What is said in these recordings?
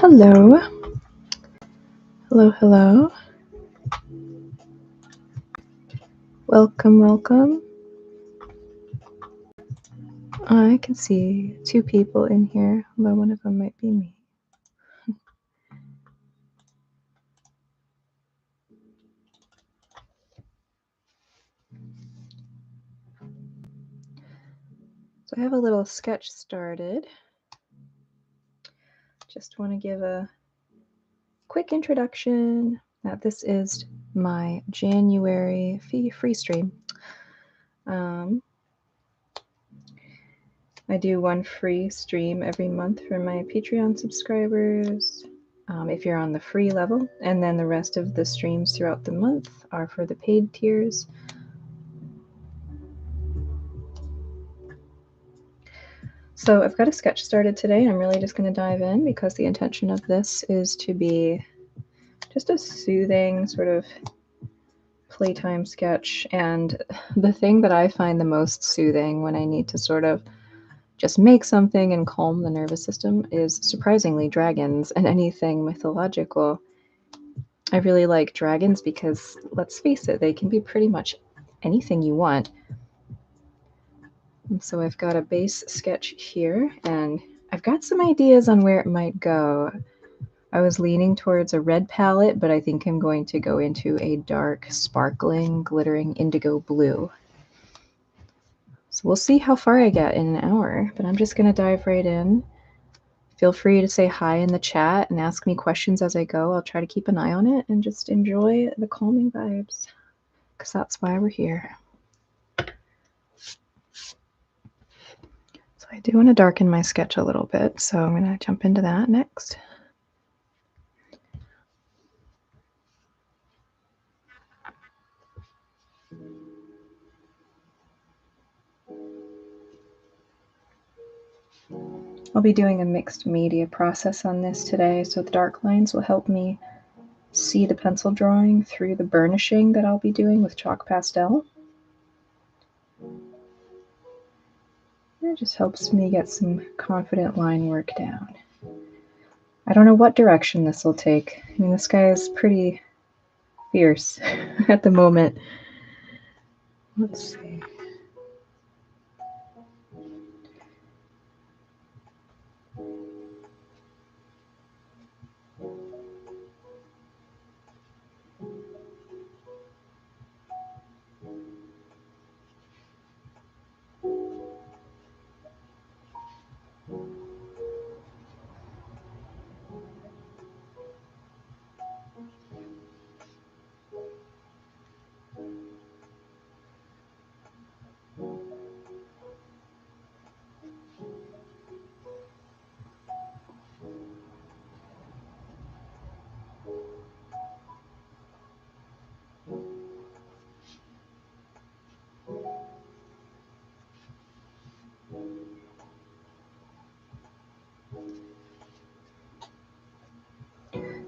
Hello. Hello, hello. Welcome, welcome. I can see two people in here, although one of them might be me. So I have a little sketch started. Just want to give a quick introduction that this is my January free stream. I do one free stream every month for my Patreon subscribers, if you're on the free level, and then the rest of the streams throughout the month are for the paid tiers. So I've got a sketch started today, and I'm really just going to dive in because the intention of this is to be just a soothing sort of playtime sketch. And the thing that I find the most soothing when I need to sort of just make something and calm the nervous system is surprisingly dragons and anything mythological. I really like dragons because, let's face it, they can be pretty much anything you want. And so I've got a base sketch here, and I've got some ideas on where it might go. I was leaning towards a red palette, but I think I'm going to go into a dark, sparkling, glittering indigo blue. So we'll see how far I get in an hour, but I'm just going to dive right in. Feel free to say hi in the chat and ask me questions as I go. I'll try to keep an eye on it and just enjoy the calming vibes, because that's why we're here. So I do want to darken my sketch a little bit, so I'm going to jump into that next. I'll be doing a mixed media process on this today, so the dark lines will help me see the pencil drawing through the burnishing that I'll be doing with chalk pastel. It just helps me get some confident line work down. I don't know what direction this will take. I mean, this guy is pretty fierce at the moment. Let's see.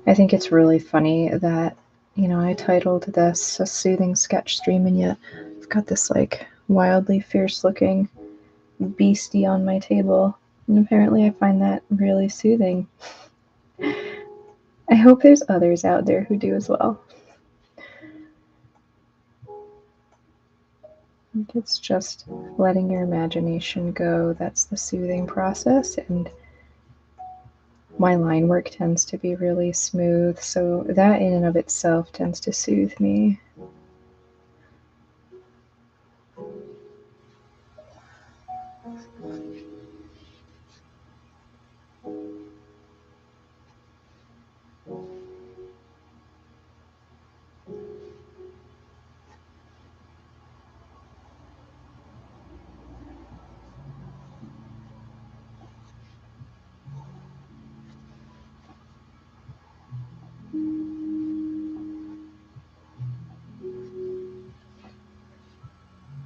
I think it's really funny that, I titled this a soothing sketch stream, and yet I've got this like wildly fierce looking beastie on my table, and apparently I find that really soothing. I hope there's others out there who do as well. It's just letting your imagination go. That's the soothing process, and my line work tends to be really smooth, so that in and of itself tends to soothe me.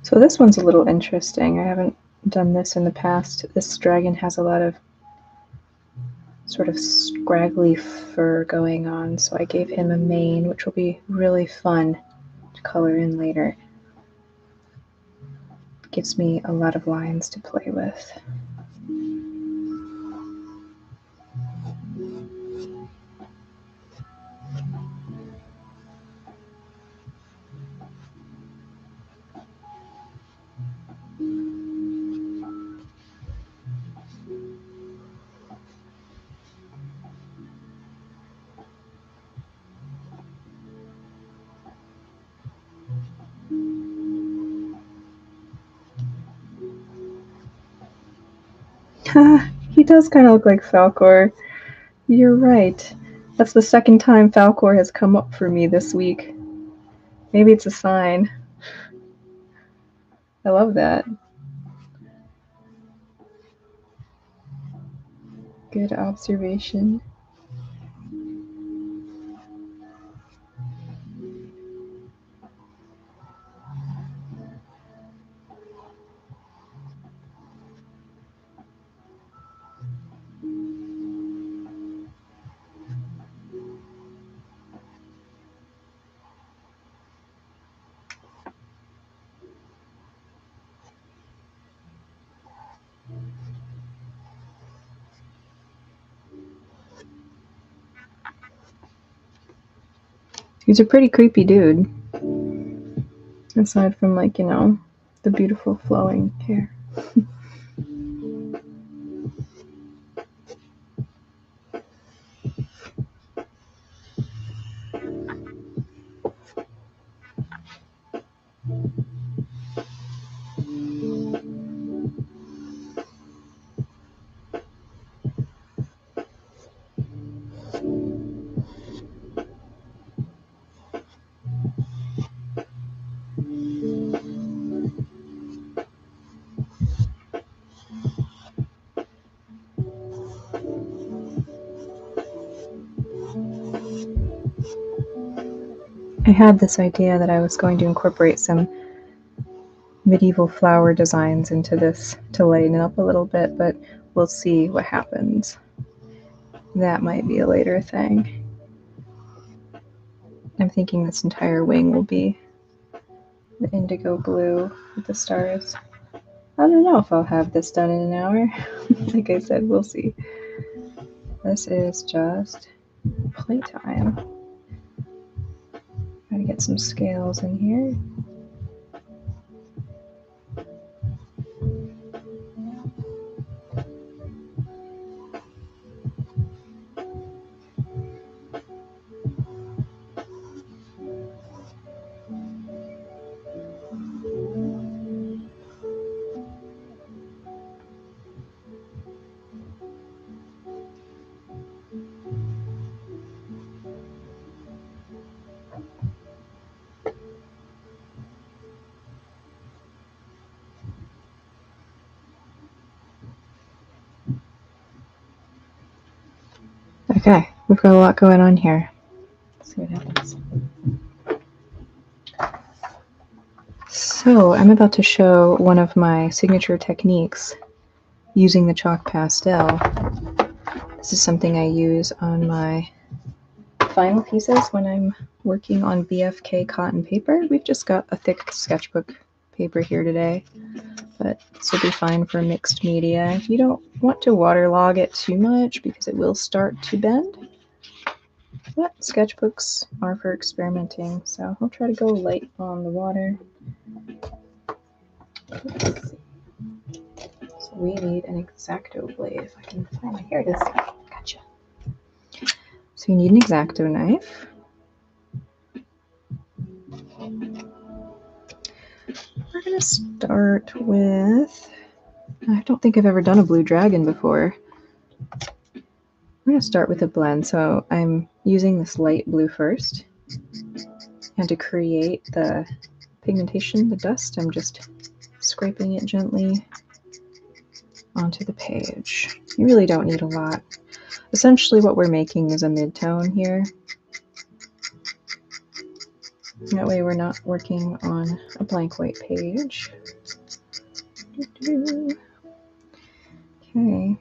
So this one's a little interesting. I haven't done this in the past. This dragon has a lot of sort of scraggly fur going on, so I gave him a mane, which will be really fun to color in later. It gives me a lot of lines to play with. He does kind of look like Falkor. You're right. That's the second time Falkor has come up for me this week. Maybe it's a sign. I love that. Good observation. He's a pretty creepy dude. Aside from, like, you know, the beautiful flowing hair. I had this idea that I was going to incorporate some medieval flower designs into this to lighten it up a little bit, but we'll see what happens. That might be a later thing. I'm thinking this entire wing will be the indigo blue with the stars. I don't know if I'll have this done in an hour. Like I said, we'll see. This is just playtime. Gotta get some scales in here. Okay, we've got a lot going on here. Let's see what happens. So I'm about to show one of my signature techniques using the chalk pastel. This is something I use on my final pieces when I'm working on BFK cotton paper. We've just got a thick sketchbook paper here today, but this will be fine for mixed media. You don't want to waterlog it too much because it will start to bend. But sketchbooks are for experimenting, so I'll try to go light on the water. Let's see. So we need an X-Acto blade. If I can find my, here it is. Gotcha. So you need an X-Acto knife. We're gonna start with, I don't think I've ever done a blue dragon before. We're gonna start with a blend. So I'm using this light blue first. And to create the pigmentation, the dust, I'm just scraping it gently onto the page. You really don't need a lot. Essentially what we're making is a mid-tone here. That way we're not working on a blank white page. Okay.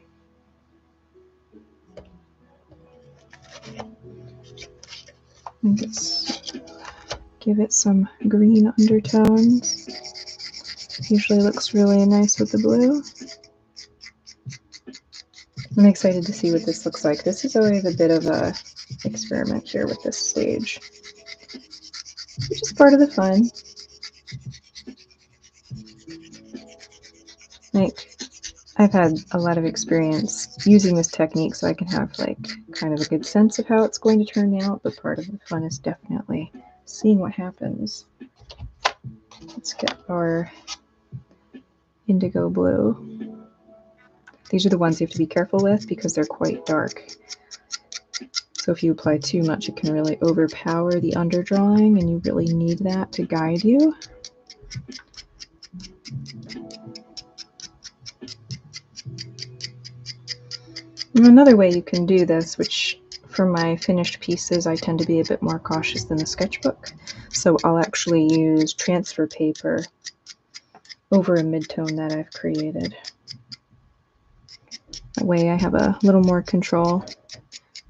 Let's give it some green undertones. Usually looks really nice with the blue. I'm excited to see what this looks like. This is always a bit of a experiment here with this stage, which is part of the fun. Like, I've had a lot of experience using this technique, so I can have like kind of a good sense of how it's going to turn out, but part of the fun is definitely seeing what happens. Let's get our indigo blue. These are the ones you have to be careful with because they're quite dark. So if you apply too much, it can really overpower the underdrawing, and you really need that to guide you. And another way you can do this, which for my finished pieces I tend to be a bit more cautious than the sketchbook, so I'll actually use transfer paper over a midtone that I've created. That way I have a little more control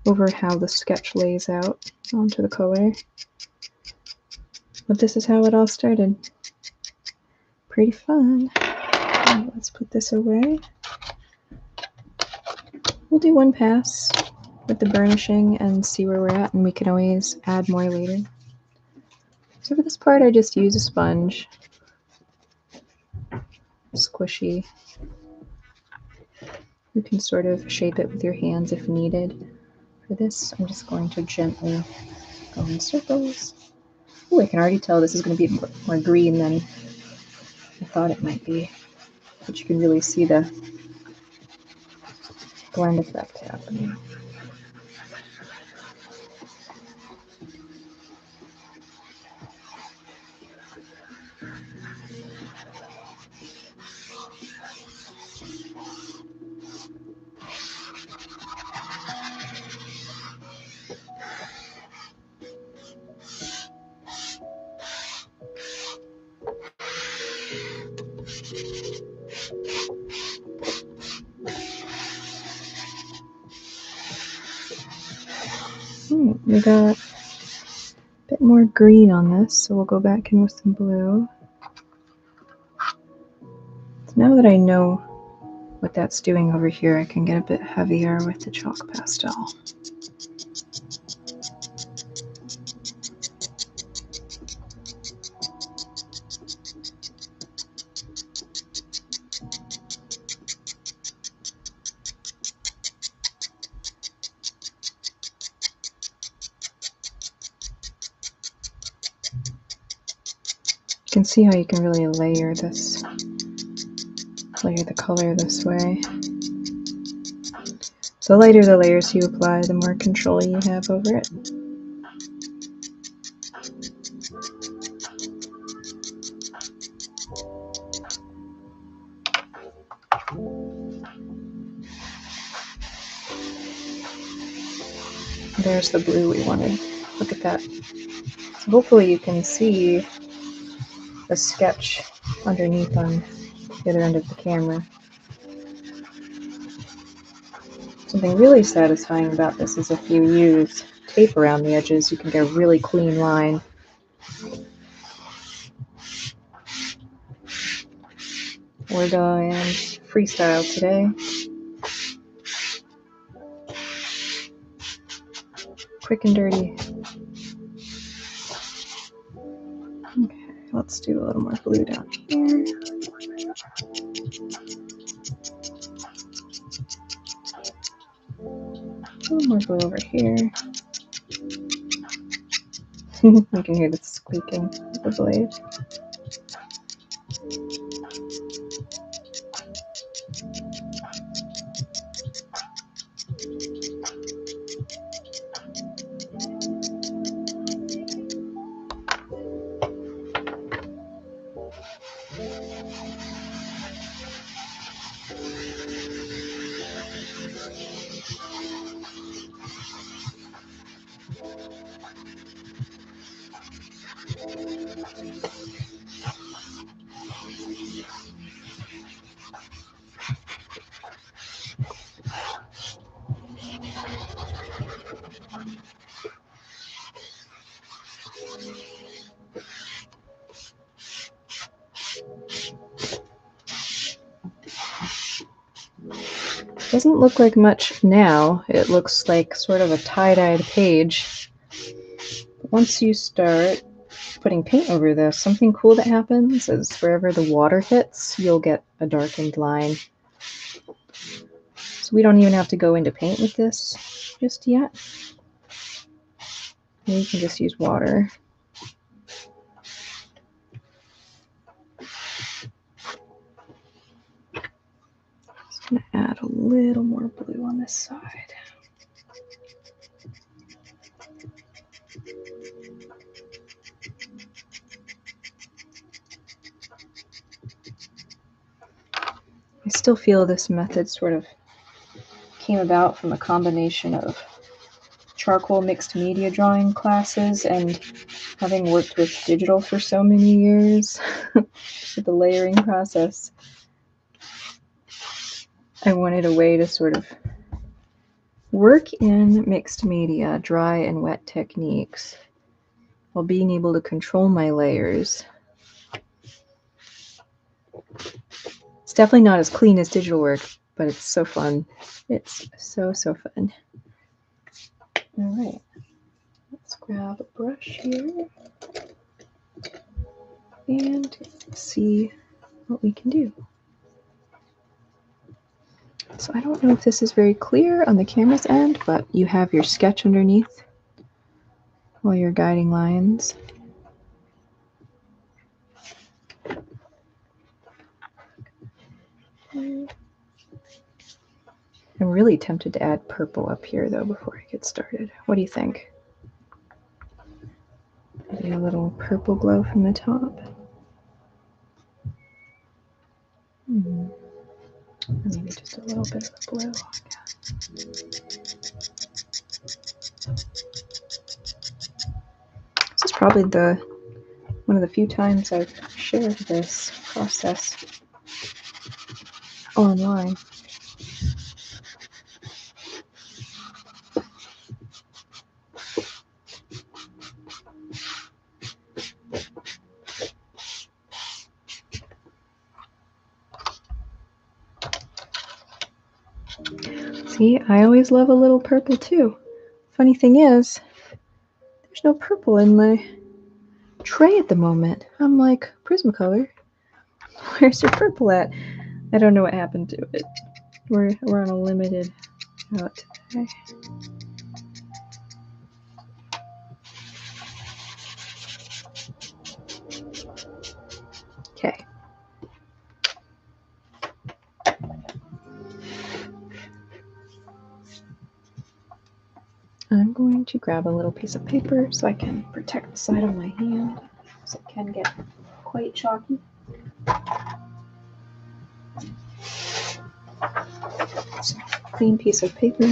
over how the sketch lays out onto the color. But this is how it all started. Pretty fun. Right, let's put this away. We'll do one pass with the burnishing and see where we're at, and we can always add more later. So for this part, I just use a sponge. Squishy. You can sort of shape it with your hands if needed. For this, I'm just going to gently go in circles. Oh, I can already tell this is going to be more green than I thought it might be. But you can really see the blend effect happening. We got a bit more green on this, so we'll go back in with some blue. So now that I know what that's doing over here, I can get a bit heavier with the chalk pastel. You can see how you can really layer the color this way. So the lighter the layers you apply, the more control you have over it. There's the blue we wanted. Look at that. So hopefully you can see the sketch underneath on the other end of the camera. Something really satisfying about this is if you use tape around the edges, you can get a really clean line. We're going freestyle today. Quick and dirty. Okay, let's do a little more blue down here. A little more blue over here. You can hear the squeaking of the blade. Doesn't look like much now. It looks like sort of a tie-dyed page. But once you start putting paint over this, something cool that happens is wherever the water hits, you'll get a darkened line. So we don't even have to go into paint with this just yet. You can just use water. Just gonna add a little more blue on this side. I still feel this method sort of came about from a combination of charcoal mixed media drawing classes and having worked with digital for so many years with the layering process. I wanted a way to sort of work in mixed media, dry and wet techniques, while being able to control my layers. It's definitely not as clean as digital work, but it's so fun. It's so fun. All right, let's grab a brush here and see what we can do. So I don't know if this is very clear on the camera's end, but you have your sketch underneath all your guiding lines. I'm really tempted to add purple up here though before I get started. What do you think? Maybe a little purple glow from the top. Maybe just a little bit of a blue. This is probably one of the few times I've shared this process online. See, I always love a little purple too. Funny thing is, there's no purple in my tray at the moment. I'm like, Prismacolor, where's your purple at? I don't know what happened to it. We're on a limited out today. Okay. I'm going to grab a little piece of paper so I can protect the side of my hand, because it can get quite chalky. So, clean piece of paper.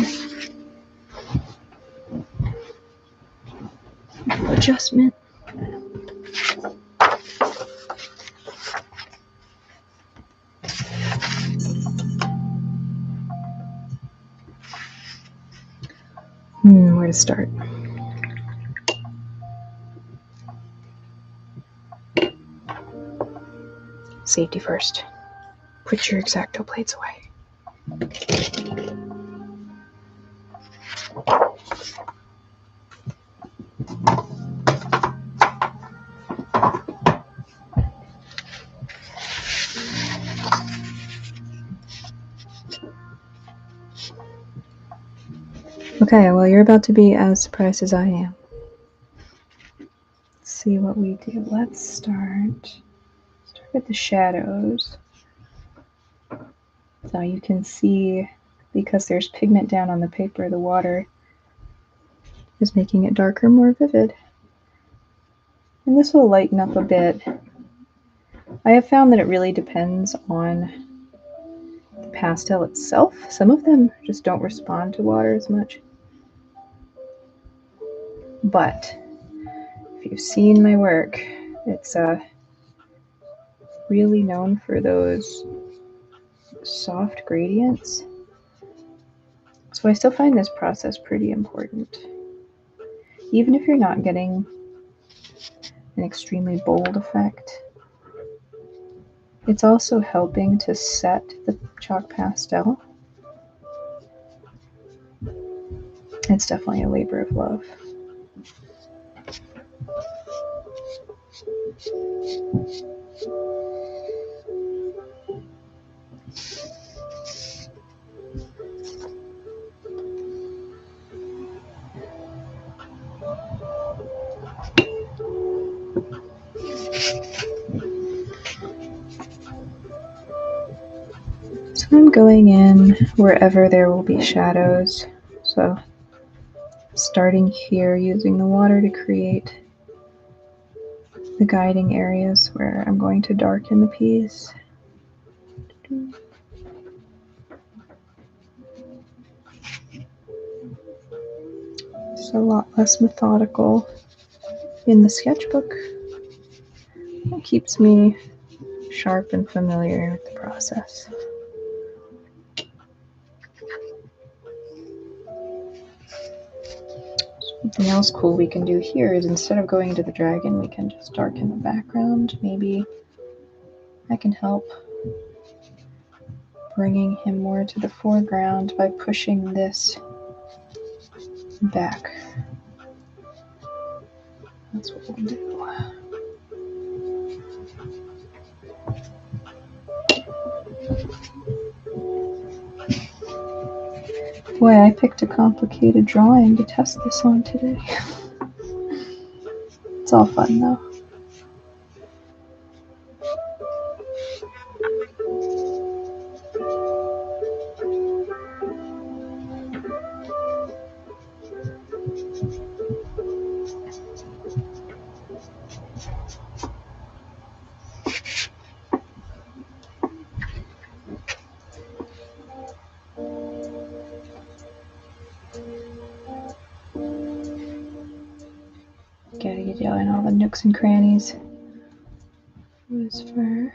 Adjustment. Where to start? Safety first. Put your X-Acto plates away. Okay, well, you're about to be as surprised as I am. Let's see what we do. Let's start with the shadows. So you can see, because there's pigment down on the paper, the water is making it darker, more vivid. And this will lighten up a bit. I have found that it really depends on the pastel itself. Some of them just don't respond to water as much. But if you've seen my work, it's really known for those soft gradients. So I still find this process pretty important. Even if you're not getting an extremely bold effect, it's also helping to set the chalk pastel. It's definitely a labor of love. So I'm I'm going in wherever there will be shadows. So starting here, using the water to create the guiding areas where I'm going to darken the piece. It's a lot less methodical in the sketchbook. It keeps me sharp and familiar with the process. Something else cool we can do here is instead of going into the dragon, we can just darken the background. Maybe I can help bringing him more to the foreground by pushing this back. That's what we'll do. Boy, I picked a complicated drawing to test this on today. It's all fun though. Gotta get in all the nooks and crannies. His fur.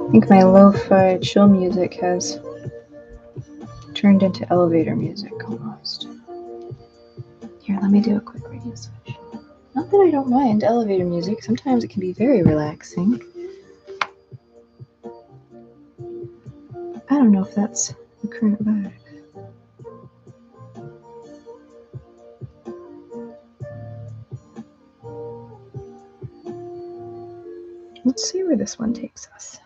I think my lo-fi chill music has turned into elevator music almost. Here, let me do a quick radio switch. Not that I don't mind elevator music, sometimes it can be very relaxing. I don't know if that's the current vibe. Let's see where this one takes us.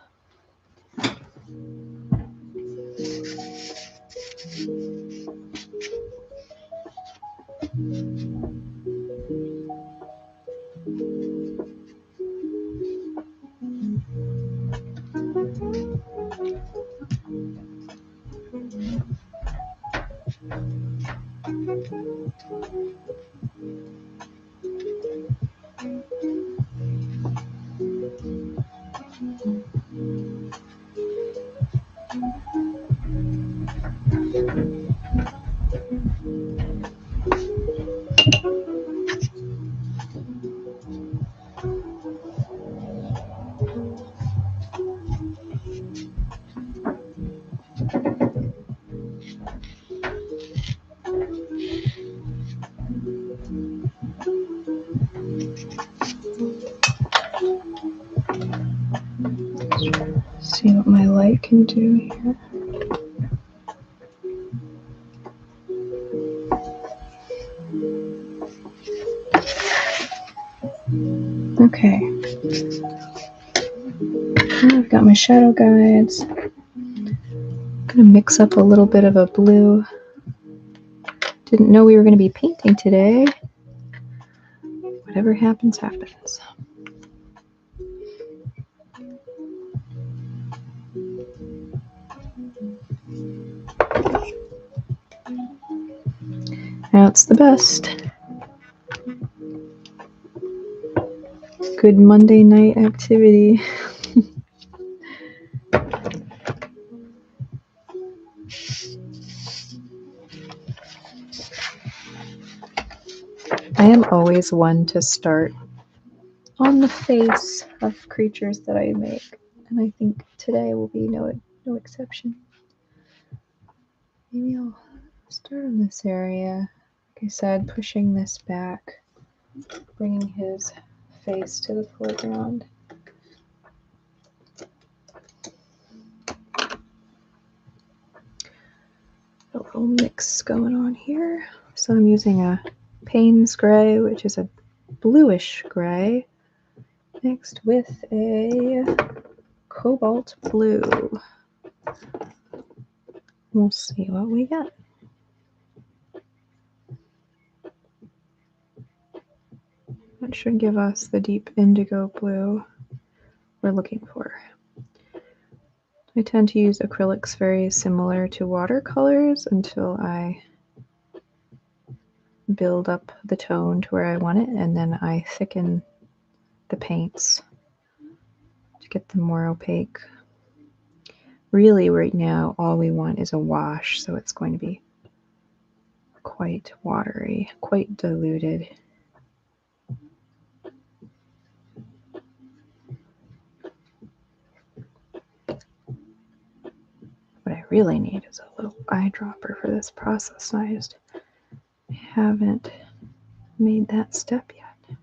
See what my light can do here. Okay. I've got my shadow guides. I'm gonna mix up a little bit of a blue. Didn't know we were gonna be painting today. Whatever happens, happens. Now it's the best. Good Monday night activity. I am always one to start on the face of creatures that I make, and I think today will be no exception. Maybe I'll start on this area. Like I said, pushing this back, bringing his face to the foreground. A little mix going on here. So I'm using a Payne's Gray, which is a bluish gray, mixed with a cobalt blue. We'll see what we get. That should give us the deep indigo blue we're looking for. I tend to use acrylics very similar to watercolors until I build up the tone to where I want it, and then I thicken the paints to get them more opaque. Really, right now, all we want is a wash, so it's going to be quite watery, quite diluted. What I really need is a little eyedropper for this process, and I just haven't made that step yet.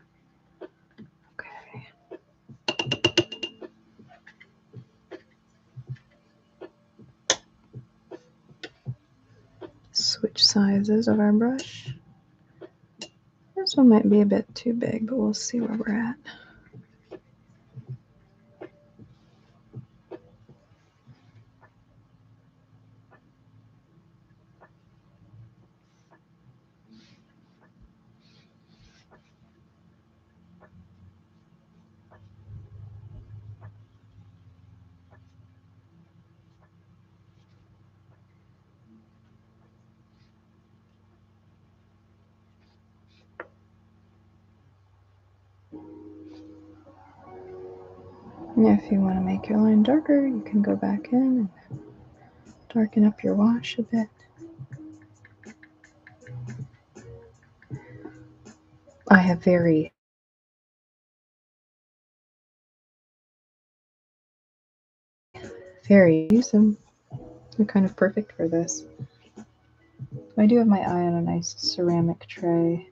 Okay. Switch sizes of our brush. This one might be a bit too big, but we'll see where we're at. If you want to make your line darker, you can go back in and darken up your wash a bit. I have very use them. They're kind of perfect for this. I do have my eye on a nice ceramic tray.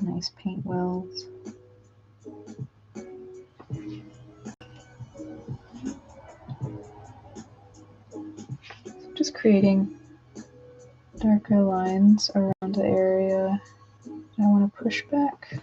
Nice paint wells. Just creating darker lines around the area I want to push back.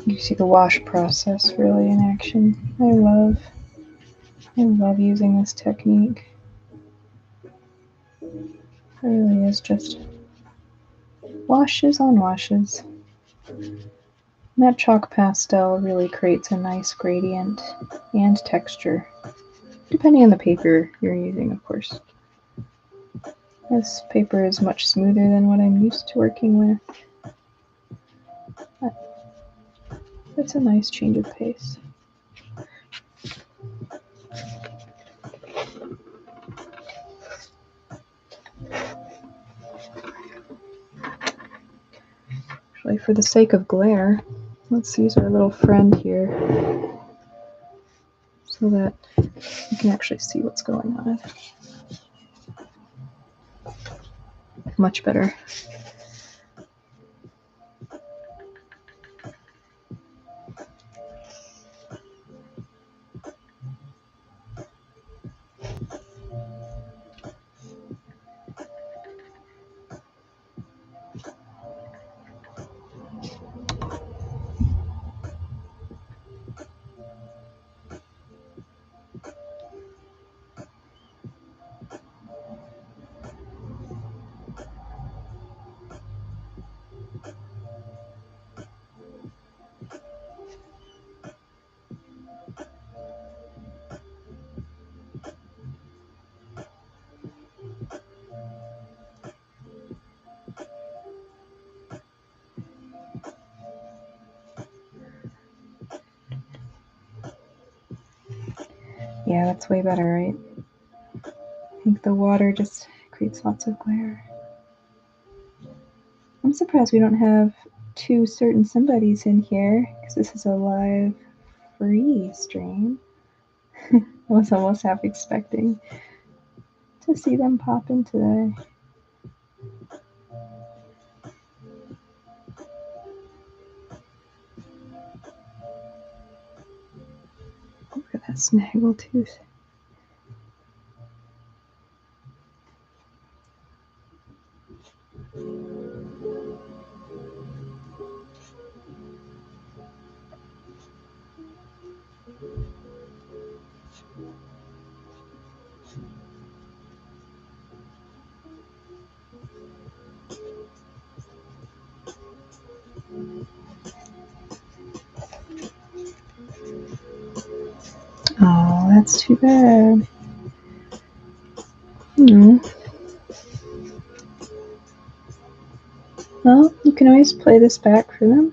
You see the wash process really in action. I love using this technique. It really is just washes on washes. And that chalk pastel really creates a nice gradient and texture, depending on the paper you're using, of course. This paper is much smoother than what I'm used to working with. But it's a nice change of pace. Actually, for the sake of glare, let's use our little friend here so that you can actually see what's going on. Much better. Yeah, that's way better, right? I think the water just creates lots of glare. I'm surprised we don't have two certain somebodies in here, because this is a live free stream. I was almost half expecting to see them pop in today. Look at that snaggle tooth. Oh, that's too bad. Well, you can always play this back for them.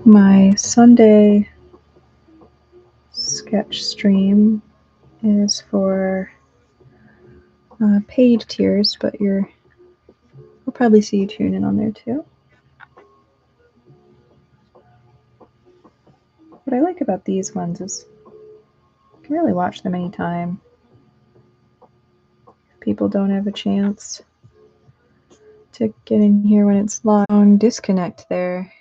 My Sunday sketch stream is for paid tiers, but we'll probably see you tune in on there too. What I like about these ones is you can really watch them anytime. People don't have a chance to get in here when it's long disconnect there.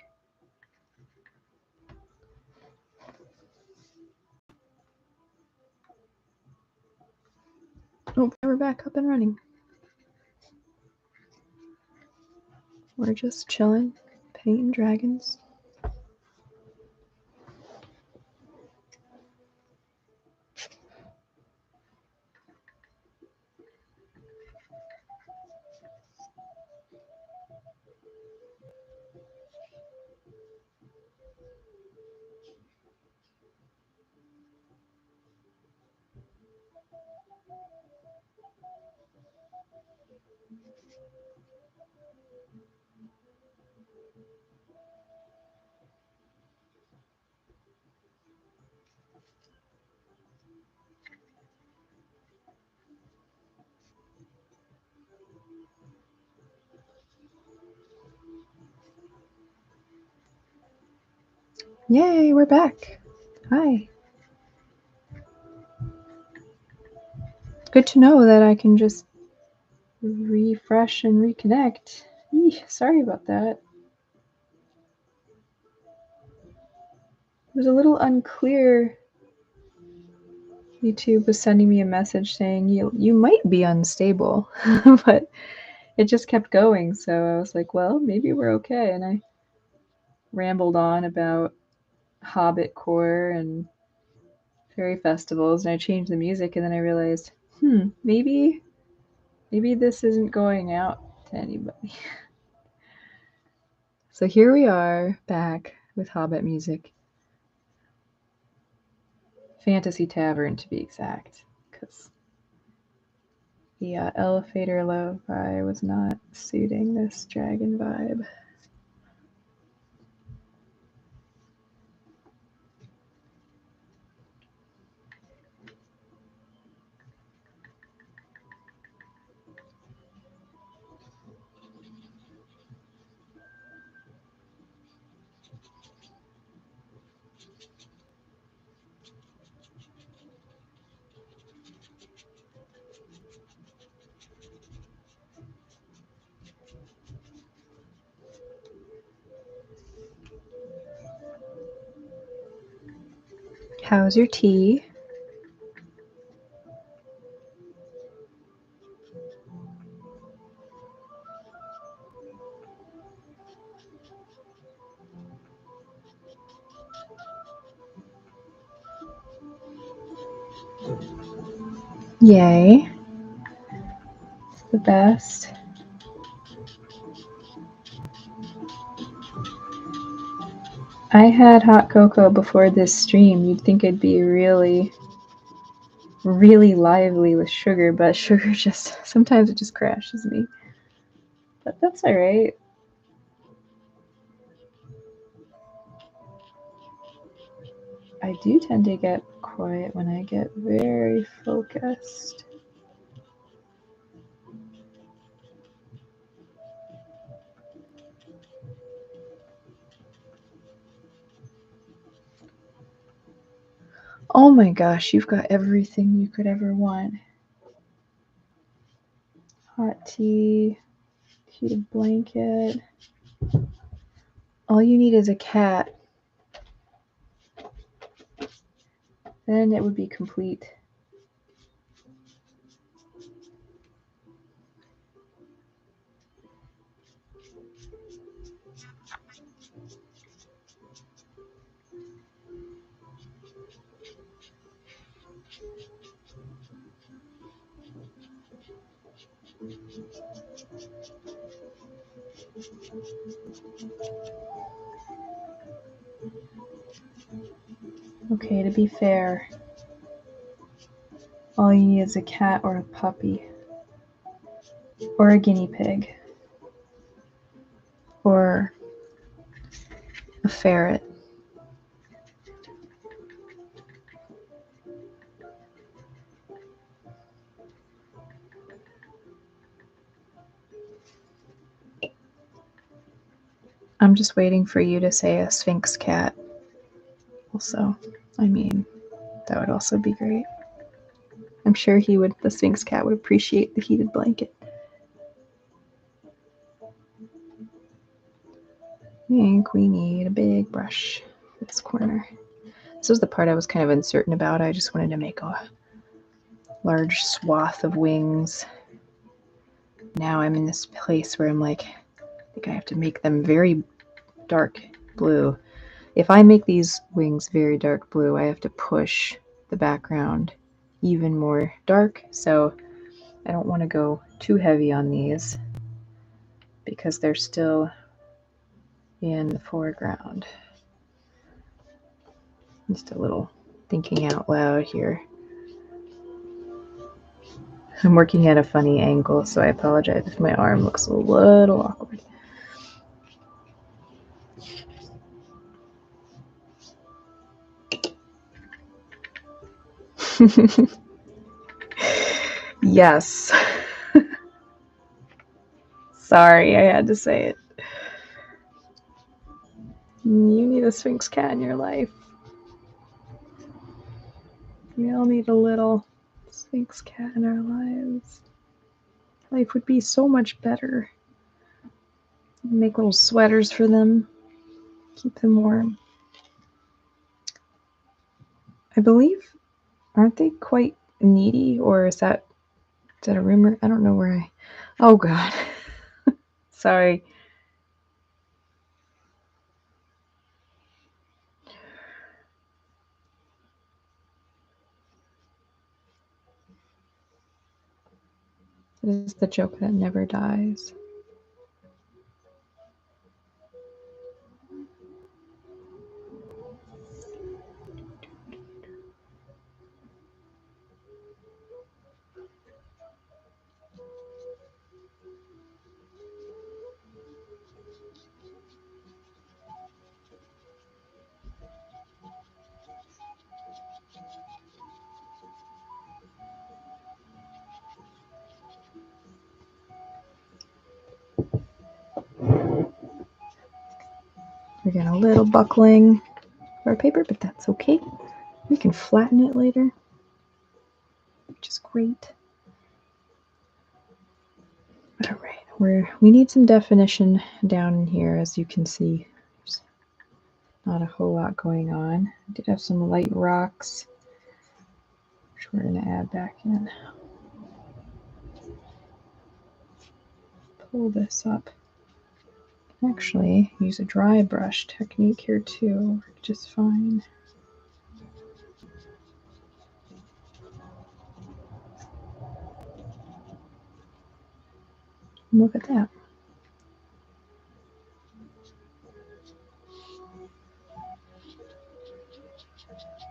Oh, we're back up and running. We're just chilling, painting dragons. Yay, we're back. Hi. Good to know that I can just refresh and reconnect. Sorry about that. It was a little unclear. YouTube was sending me a message saying you might be unstable, but it just kept going. So I was like, well, maybe we're okay. And I rambled on about Hobbit core and fairy festivals, and I changed the music, and then I realized, maybe this isn't going out to anybody. So here we are back with Hobbit music. Fantasy Tavern, to be exact, because the elevator lo-fi was not suiting this dragon vibe. How's your tea? Yay. It's the best. I had hot cocoa before this stream. You'd think it'd be really really lively with sugar, but sugar just, sometimes it just crashes me. But that's all right. I do tend to get quiet when I get very focused. Oh my gosh, you've got everything you could ever want. Hot tea, heated blanket. All you need is a cat. Then it would be complete. Okay, to be fair, all you need is a cat or a puppy. Or a guinea pig. Or a ferret. I'm just waiting for you to say a Sphinx cat. Also, I mean, that would also be great. I'm sure the Sphinx cat would appreciate the heated blanket. I think we need a big brush for this corner. This was the part I was kind of uncertain about. I just wanted to make a large swath of wings. Now I'm in this place where I'm like, I think I have to make them very dark blue. If I make these wings very dark blue, I have to push the background even more dark. So I don't want to go too heavy on these because they're still in the foreground. Just a little thinking out loud here. I'm working at a funny angle, so I apologize if my arm looks a little awkward. Yes. Sorry, I had to say it. You need a Sphinx cat in your life. We all need a little Sphinx cat in our lives. Life would be so much better. Make little sweaters for them. Keep them warm. I believe, aren't they quite needy, or is that a rumor? I don't know where I... Oh, God. Sorry. This is the joke that never dies. We're getting a little buckling for our paper, but that's okay. We can flatten it later, which is great. All right, we need some definition down in here, as you can see. There's not a whole lot going on. I did have some light rocks, which we're going to add back in. Pull this up. Actually, use a dry brush technique here too, work just fine. Look at that.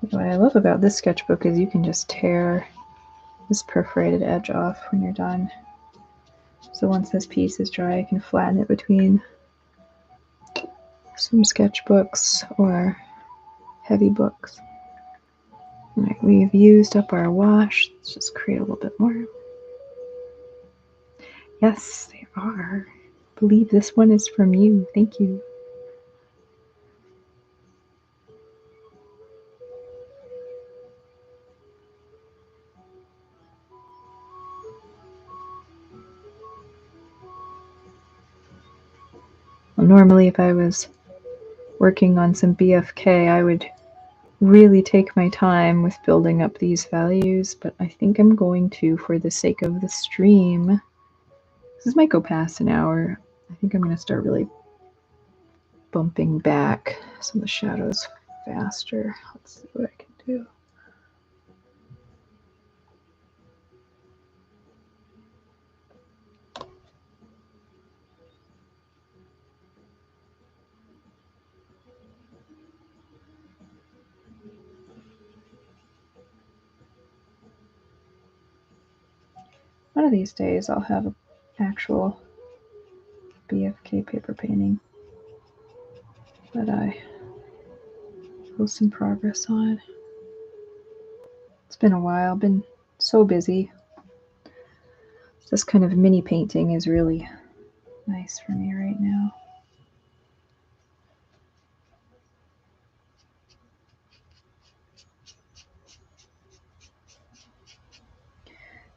What I love about this sketchbook is you can just tear this perforated edge off when you're done. So once this piece is dry, I can flatten it between some sketchbooks or heavy books. All right, we've used up our wash. Let's just create a little bit more. Yes, they are. I believe this one is from you. Thank you. Well, normally if I was working on some BFK, I would really take my time with building up these values, but I think I'm going to, for the sake of the stream, this might go past an hour. I think I'm going to start really bumping back some of the shadows faster. Let's see what I can do. One of these days I'll have an actual BFK paper painting that I post some progress on. It's been a while, been so busy. This kind of mini painting is really nice for me right now.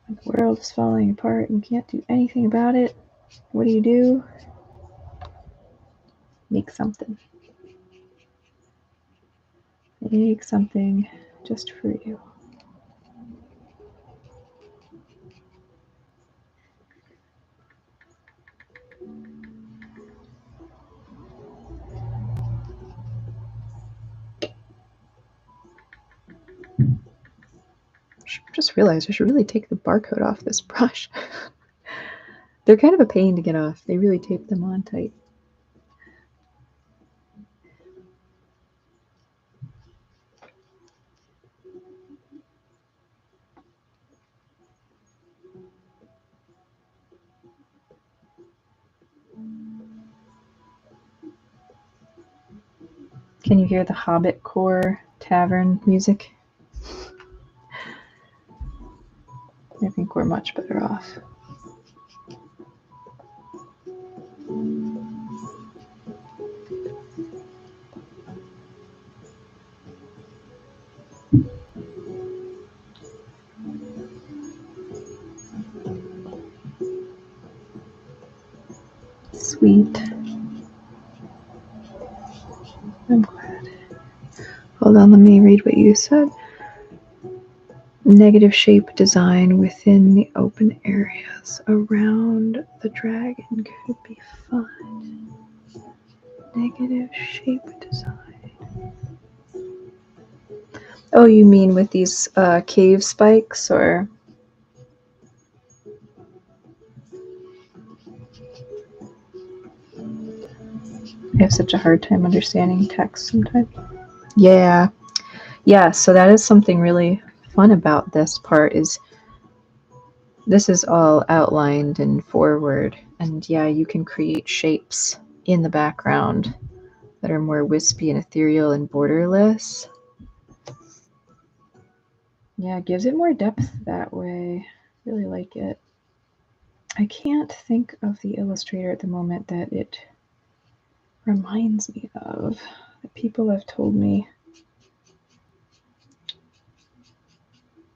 The world is falling apart and you can't do anything about it. What do? Make something. Make something just for you. Just realized I should really take the barcode off this brush. They're kind of a pain to get off. They really tape them on tight. Can you hear the Hobbit Core Tavern music? I think we're much better off. Sweet. I'm glad. Hold on, let me read what you said. Negative shape design within the open areas around the dragon could be fun. Negative shape design. Oh, you mean with these cave spikes, or? I have such a hard time understanding text sometimes. Yeah. Yeah, so that is something really fun about this part is this is all outlined and forward, and yeah, you can create shapes in the background that are more wispy and ethereal and borderless. Yeah, it gives it more depth that way. Really like it. I can't think of the illustrator at the moment that it reminds me of. That people have told me.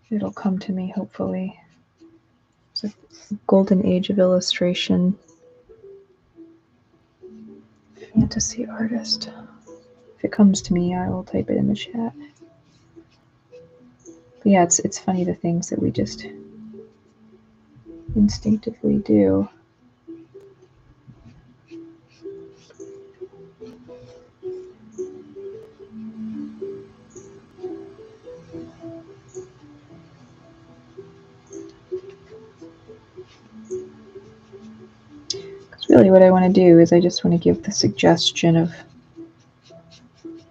It'll come to me, hopefully. It's a golden age of illustration. Fantasy artist. If it comes to me, I will type it in the chat. But yeah, it's funny the things that we just instinctively do. Because really what I want to do is I just want to give the suggestion of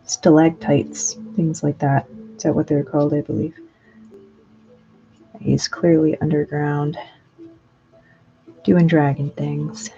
stalactites, things like that. Is that what they're called, I believe? He's clearly underground, doing dragon things.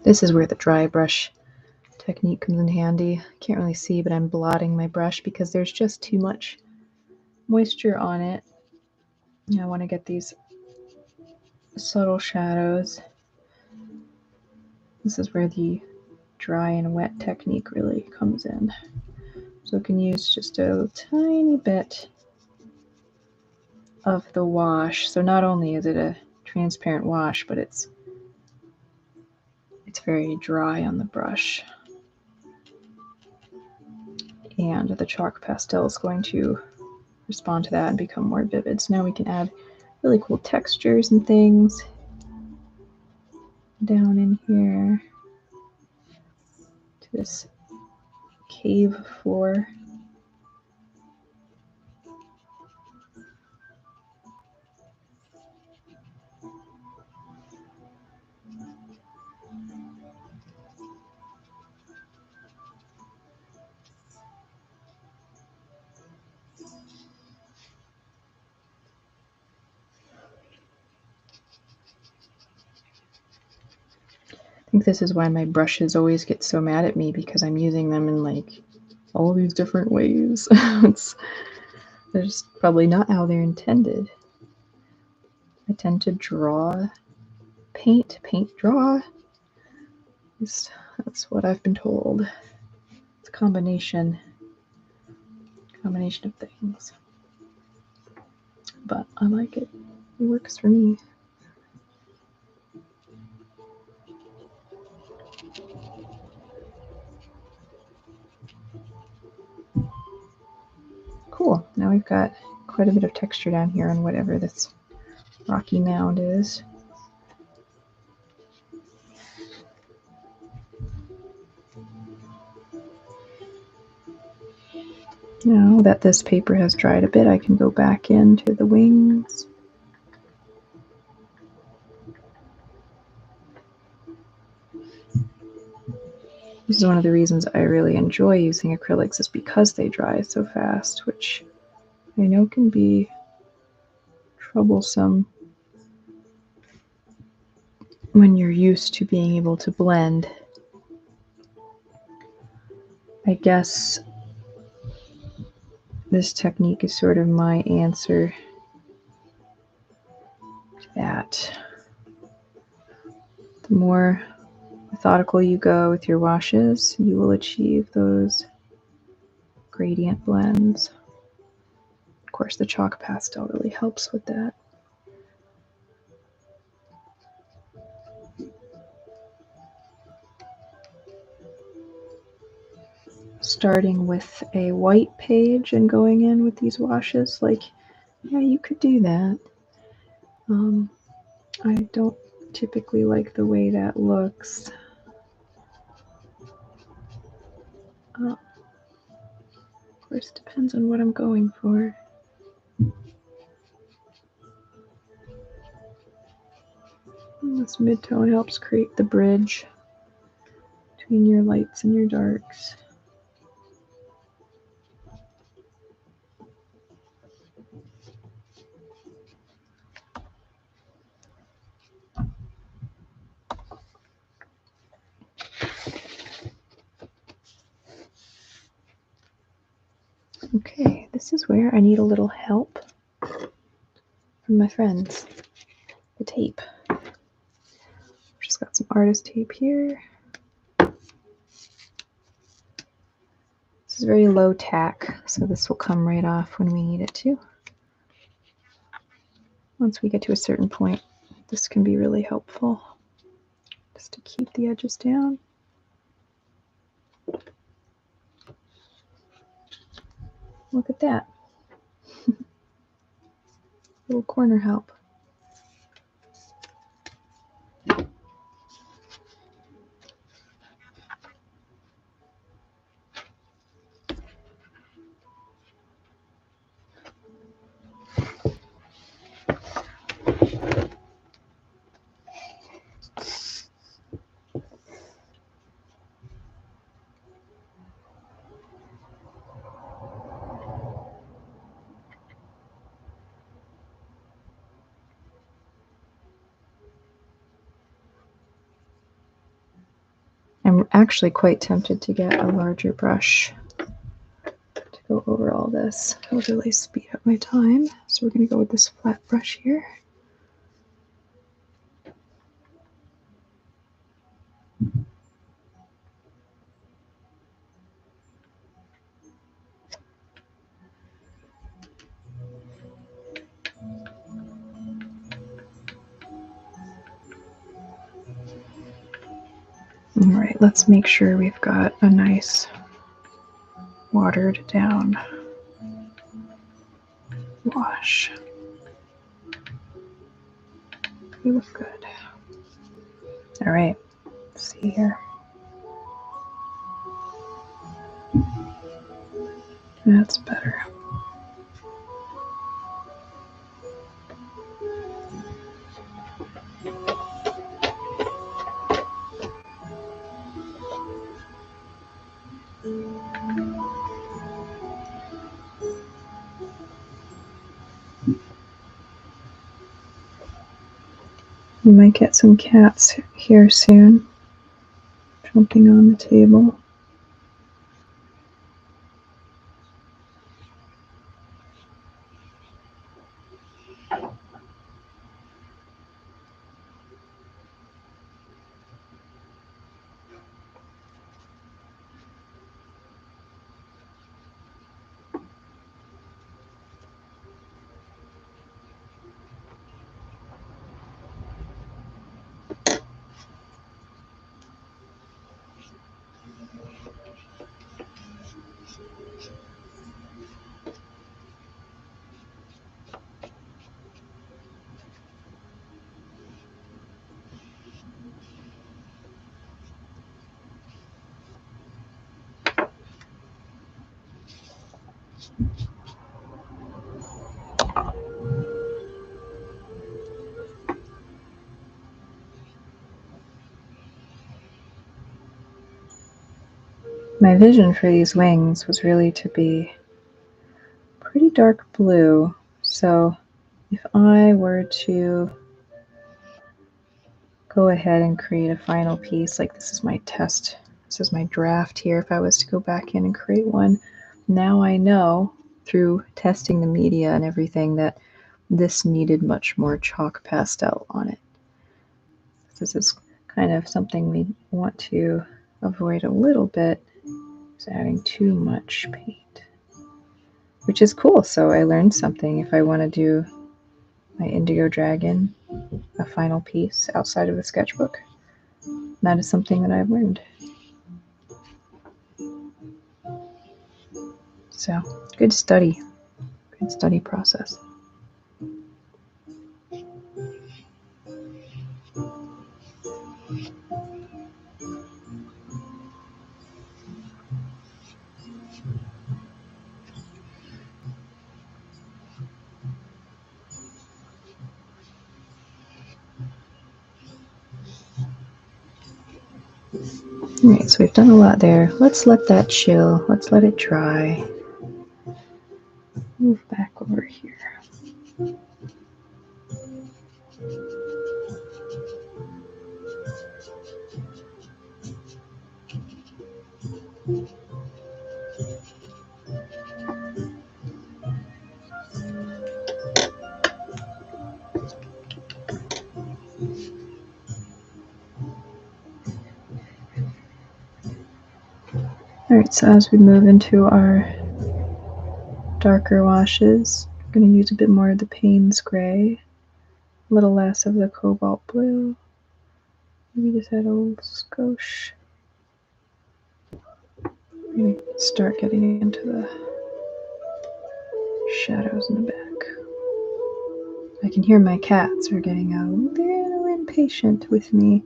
This is where the dry brush technique comes in handy. Can't really see, but I'm blotting my brush because there's just too much moisture on it. I want to get these subtle shadows. This is where the dry and wet technique really comes in. So I can use just a tiny bit of the wash. So not only is it a transparent wash, but it's very dry on the brush. And the chalk pastel is going to respond to that and become more vivid. So now we can add really cool textures and things down in here to this cave floor. I think this is why my brushes always get so mad at me, because I'm using them in like all these different ways. They're just probably not how they're intended. I tend to draw, paint, draw. That's what I've been told. It's a combination of things. But I like it. It works for me. Cool. Now we've got quite a bit of texture down here on whatever this rocky mound is. Now that this paper has dried a bit, I can go back into the wings. This is one of the reasons I really enjoy using acrylics, is because they dry so fast, which I know can be troublesome when you're used to being able to blend. I guess this technique is sort of my answer to that. The more methodical you go with your washes, you will achieve those gradient blends. Of course, the chalk pastel really helps with that. Starting with a white page and going in with these washes, like, yeah, you could do that. I don't typically like the way that looks. Of course, depends on what I'm going for. And this mid-tone helps create the bridge between your lights and your darks. Okay, this is where I need a little help from my friends. The tape. Just got some artist tape here. This is very low tack, so this will come right off when we need it to. Once we get to a certain point, this can be really helpful, just to keep the edges down. Look at that. little corner help. I'm actually quite tempted to get a larger brush to go over all this. It'll really speed up my time. So we're going to go with this flat brush here. All right, let's make sure we've got a nice watered down wash. We look good. All right, let's see here. That's better. You might get some cats here soon, jumping on the table. My vision for these wings was really to be pretty dark blue. So if I were to go ahead and create a final piece, like this is my test, this is my draft here. If I was to go back in and create one, now I know through testing the media and everything that this needed much more chalk pastel on it. This is kind of something we want to avoid a little bit, is adding too much paint, which is cool. So I learned something. If I want to do my Indigo Dragon, a final piece outside of the sketchbook, that is something that I've learned. So good study process. All right, so we've done a lot there. Let's let that chill. Let's let it dry. Move back over here. All right, so as we move into our darker washes, I'm going to use a bit more of the Payne's Gray, a little less of the Cobalt Blue. Maybe just add a little skosh. I'm going to start getting into the shadows in the back. I can hear my cats are getting a little impatient with me.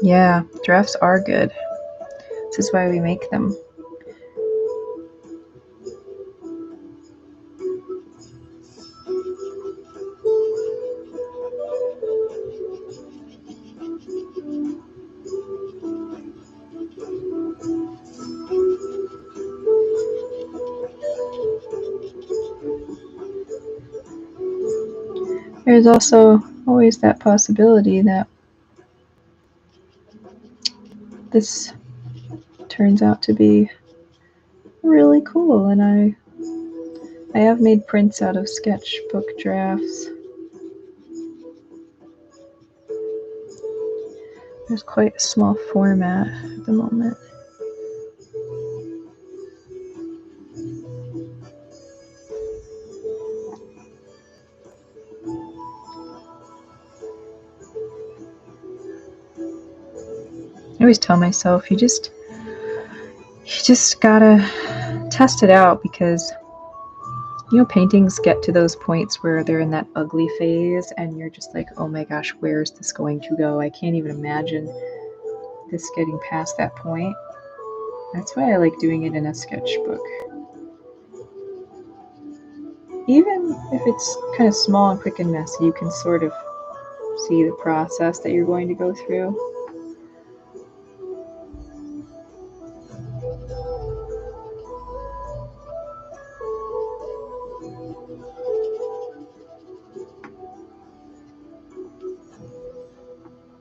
Yeah, drafts are good. This is why we make them. There's also always that possibility that this turns out to be really cool, and I have made prints out of sketchbook drafts. There's quite a small format at the moment. I always tell myself you just gotta test it out, because paintings get to those points where they're in that ugly phase and you're just like, oh my gosh, where is this going to go? I can't even imagine this getting past that point. That's why I like doing it in a sketchbook. Even if it's kind of small and quick and messy, you can sort of see the process that you're going to go through.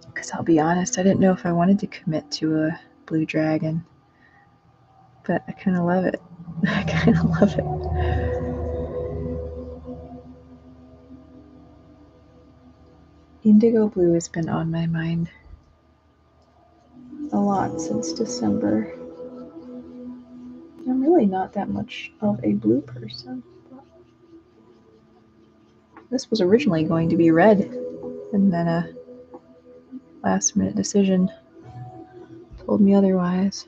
Because I'll be honest, I didn't know if I wanted to commit to a blue dragon, but I kind of love it. I kind of love it. Indigo blue has been on my mind a lot since December. I'm really not that much of a blue person. This was originally going to be red, and then a last minute decision told me otherwise.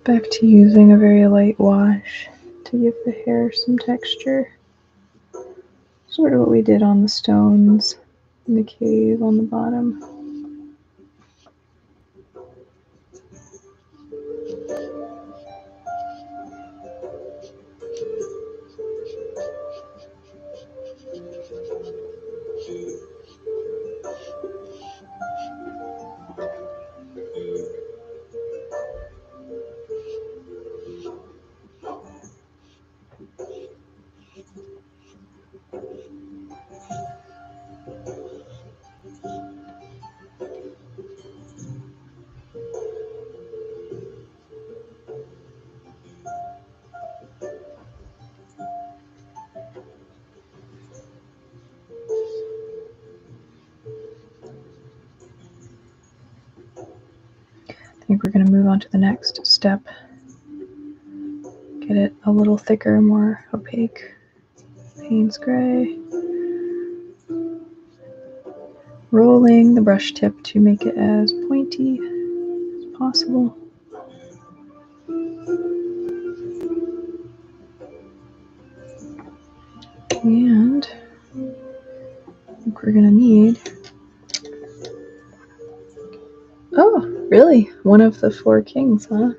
Back to using a very light wash to give the hair some texture. Sort of what we did on the stones in the cave on the bottom. think we're going to move on to the next step. Get it a little thicker, more opaque. Payne's Gray. Rolling the brush tip to make it as pointy as possible. And I think we're going to need... Oh, really? One of the 4 kings, huh?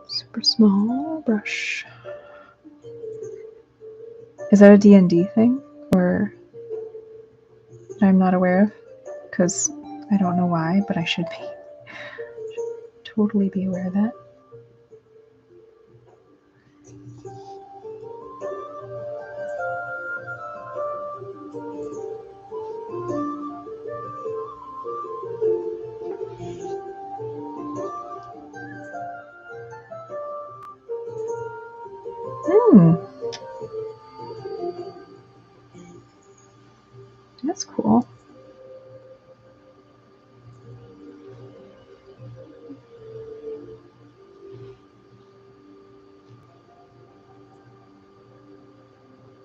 Super small brush. Is that a D&D thing? Or that I'm not aware of? Because I don't know why, but I should be. Totally be aware of that. That's cool.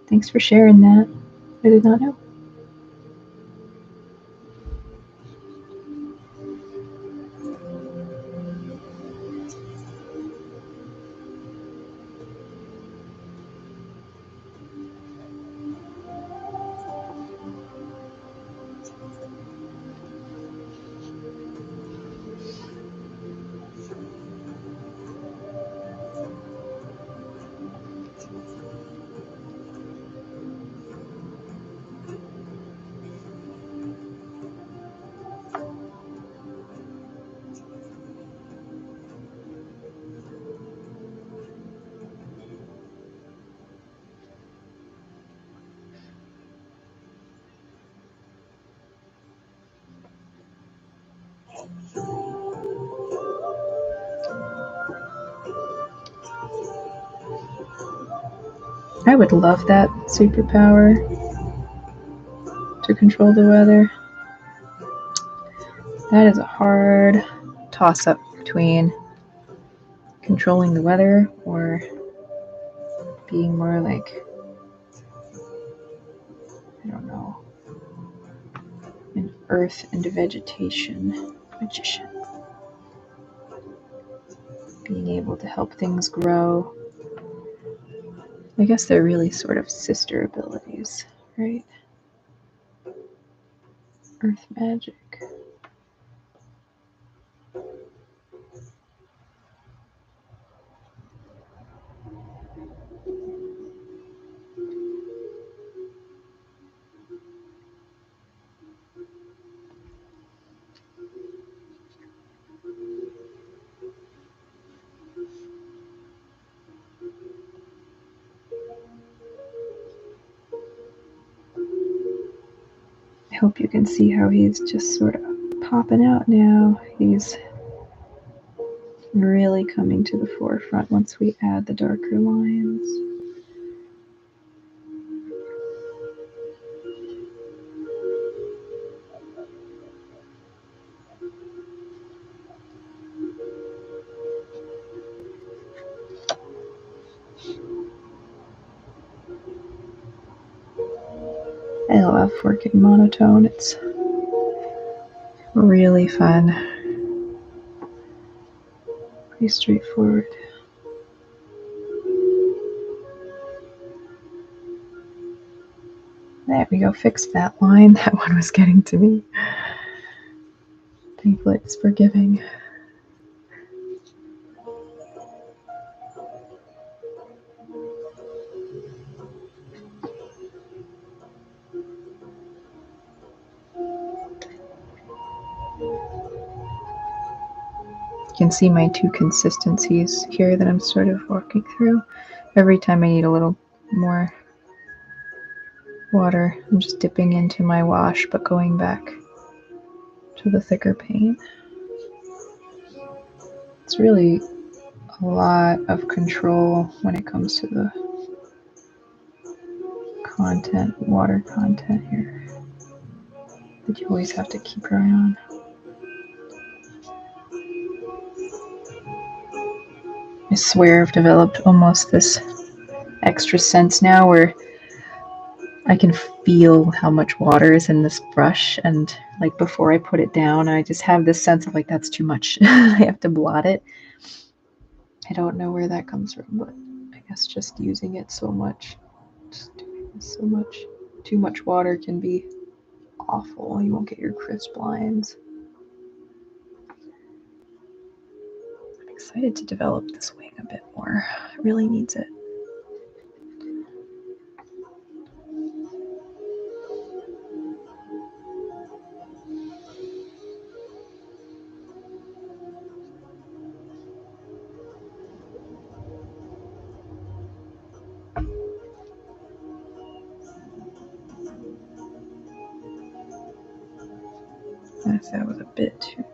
Thanks for sharing that. I did not know. I would love that superpower to control the weather. That is a hard toss-up between controlling the weather or being more like, I don't know, an earth and vegetation magician. Being able to help things grow. I guess they're really sort of sister abilities, right? Earth magic. I hope you can see how he's just sort of popping out now. He's really coming to the forefront once we add the darker lines. I love working monotone. It's really fun. Pretty straightforward. There we go, fix that line. That one was getting to me. Thankfully it's forgiving. You can see my 2 consistencies here that I'm sort of working through. Every time I need a little more water, I'm just dipping into my wash, but going back to the thicker paint. It's really a lot of control when it comes to the content, water content here. But you always have to keep her on. I swear I've developed almost this extra sense now where I can feel how much water is in this brush, and like before I put it down, I just have this sense of like that's too much. I have to blot it. I don't know where that comes from, but I guess just using it so much, just doing this so much. Too much water can be awful. You won't get your crisp lines. I'm excited to develop this wing a bit more. It really needs it. That was a bit too.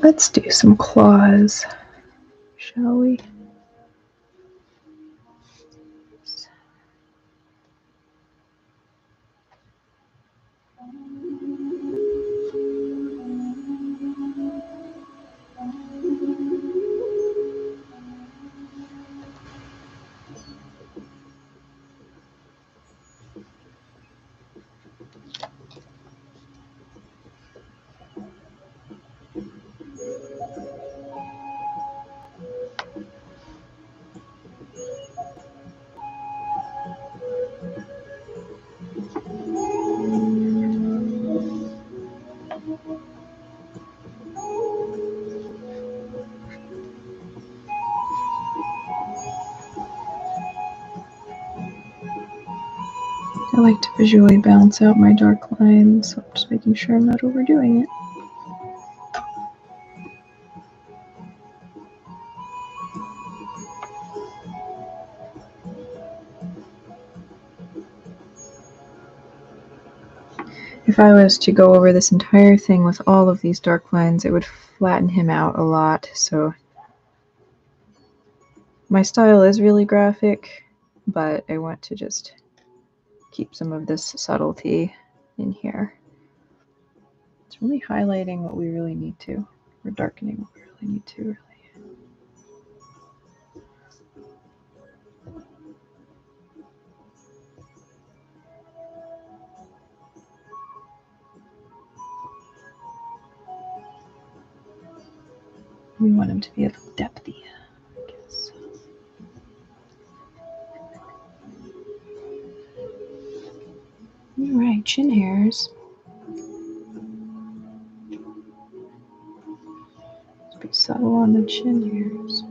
Let's do some claws, shall we? I like to visually balance out my dark lines, so I'm just making sure I'm not overdoing it. If I was to go over this entire thing with all of these dark lines, it would flatten him out a lot, so my style is really graphic, but I want to just keep some of this subtlety in here. It's really highlighting what we really need to, or darkening what we really need to, really. We want him to be a little depthy, I guess. All right, chin hairs. Let's be subtle on the chin hairs.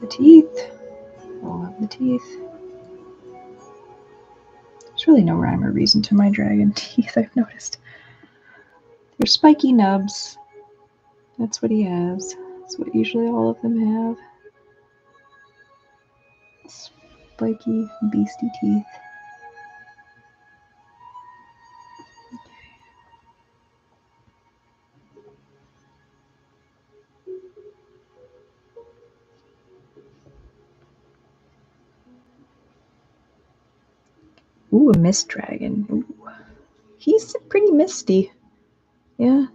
The teeth. All of the teeth. There's really no rhyme or reason to my dragon teeth, I've noticed. They're spiky nubs. That's what he has. That's what usually all of them have. Spiky, beastie teeth. Ooh, a mist dragon. Ooh. He's pretty misty. Yeah.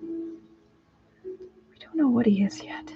We don't know what he is yet.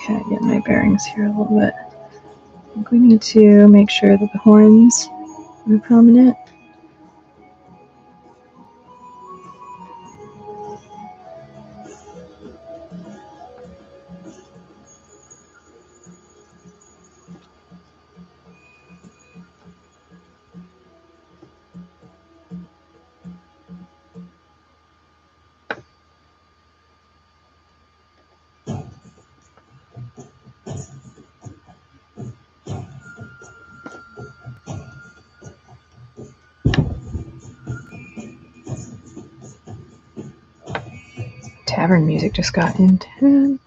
Okay, get my bearings here a little bit. I think we need to make sure that the horns are prominent. Tavern music just got intense.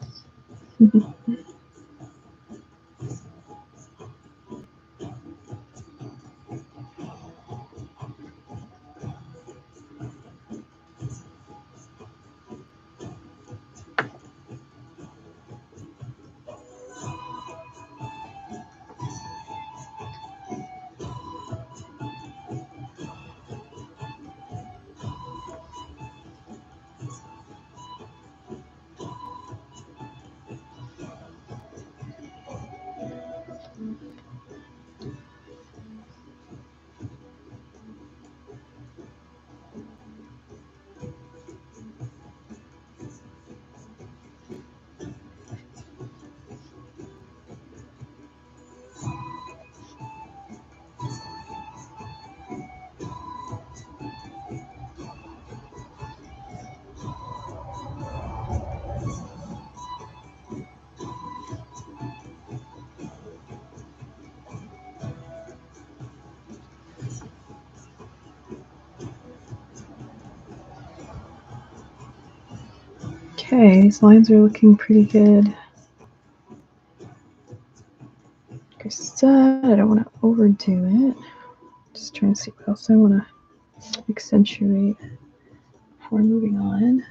Okay, these lines are looking pretty good. Like I said, I don't want to overdo it. Just trying to see what else I want to accentuate before moving on.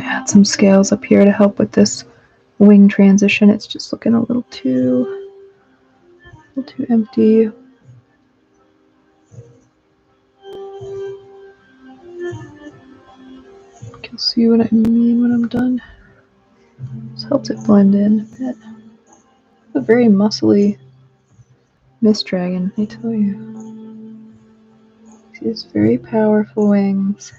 Add some scales up here to help with this wing transition. It's just looking a little too empty. You'll see what I mean when I'm done. This helps it blend in a bit. A very muscly mist dragon, I tell you. She has very powerful wings.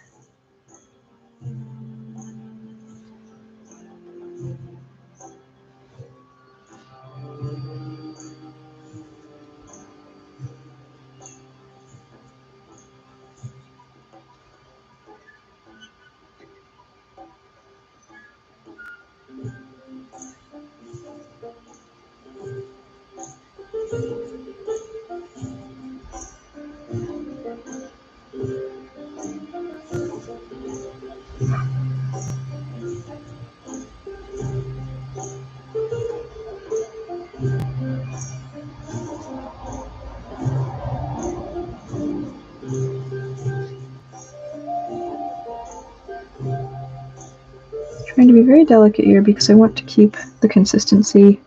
Trying to be very delicate here because I want to keep the consistency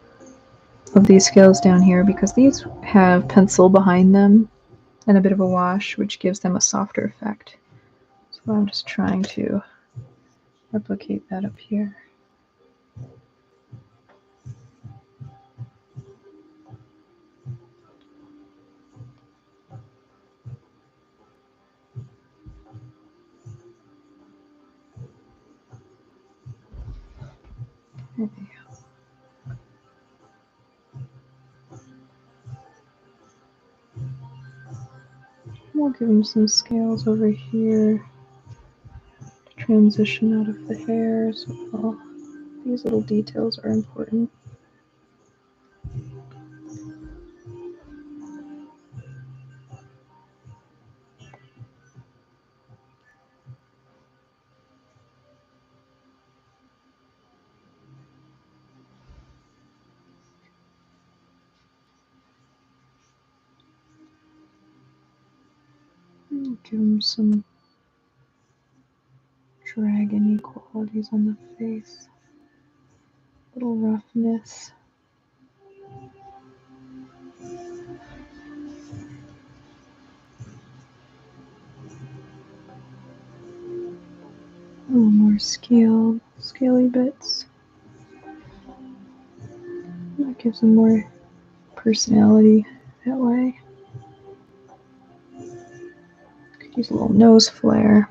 of these scales down here because these have pencil behind them and a bit of a wash, which gives them a softer effect. So I'm just trying to replicate that up here. There we go. We'll give him some scales over here to transition out of the hair as well. These little details are important. Give him some dragon-y qualities on the face. A little roughness. A little more scaly bits. That gives him more personality that way. Could use a little nose flare.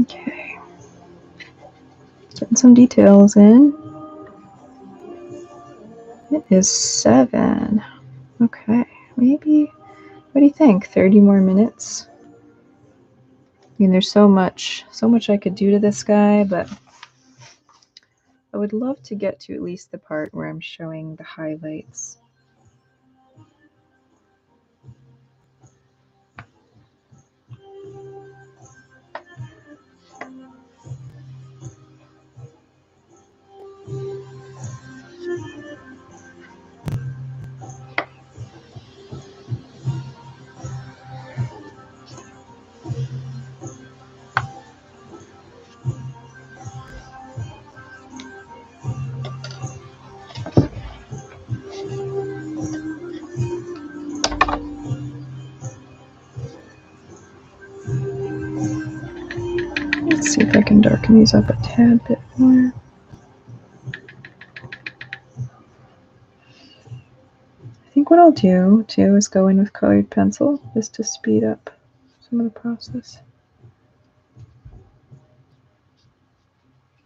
Okay. Getting some details in. It is 7. Okay, maybe, what do you think? 30 more minutes? I mean, there's so much I could do to this guy, but I would love to get to at least the part where I'm showing the highlights. Let's see if I can darken these up a tad bit more. I think what I'll do too is go in with colored pencil just to speed up some of the process.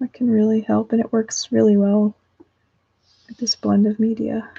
That can really help, and it works really well with this blend of media.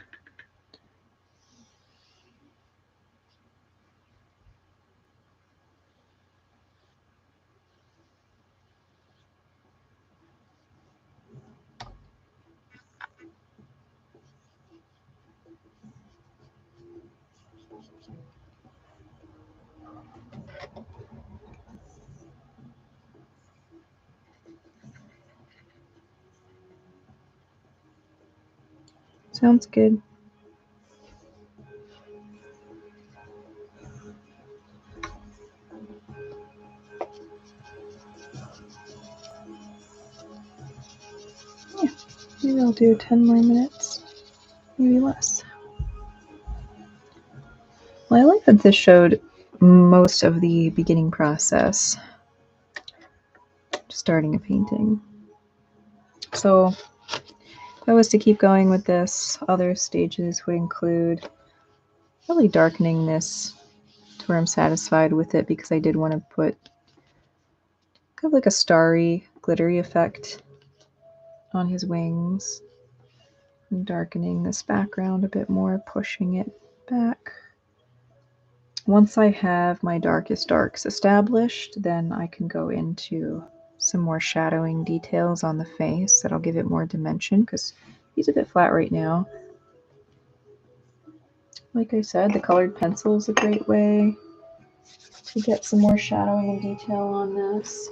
Sounds good. Yeah, maybe I'll do 10 more minutes, maybe less. Well, I like that this showed most of the beginning process, starting a painting. So if I was to keep going with this, other stages would include really darkening this to where I'm satisfied with it, because I did want to put kind of like a starry, glittery effect on his wings. And darkening this background a bit more, pushing it back. Once I have my darkest darks established, then I can go into some more shadowing details on the face that'll give it more dimension, because he's a bit flat right now. Like I said, the colored pencil is a great way to get some more shadowing and detail on this.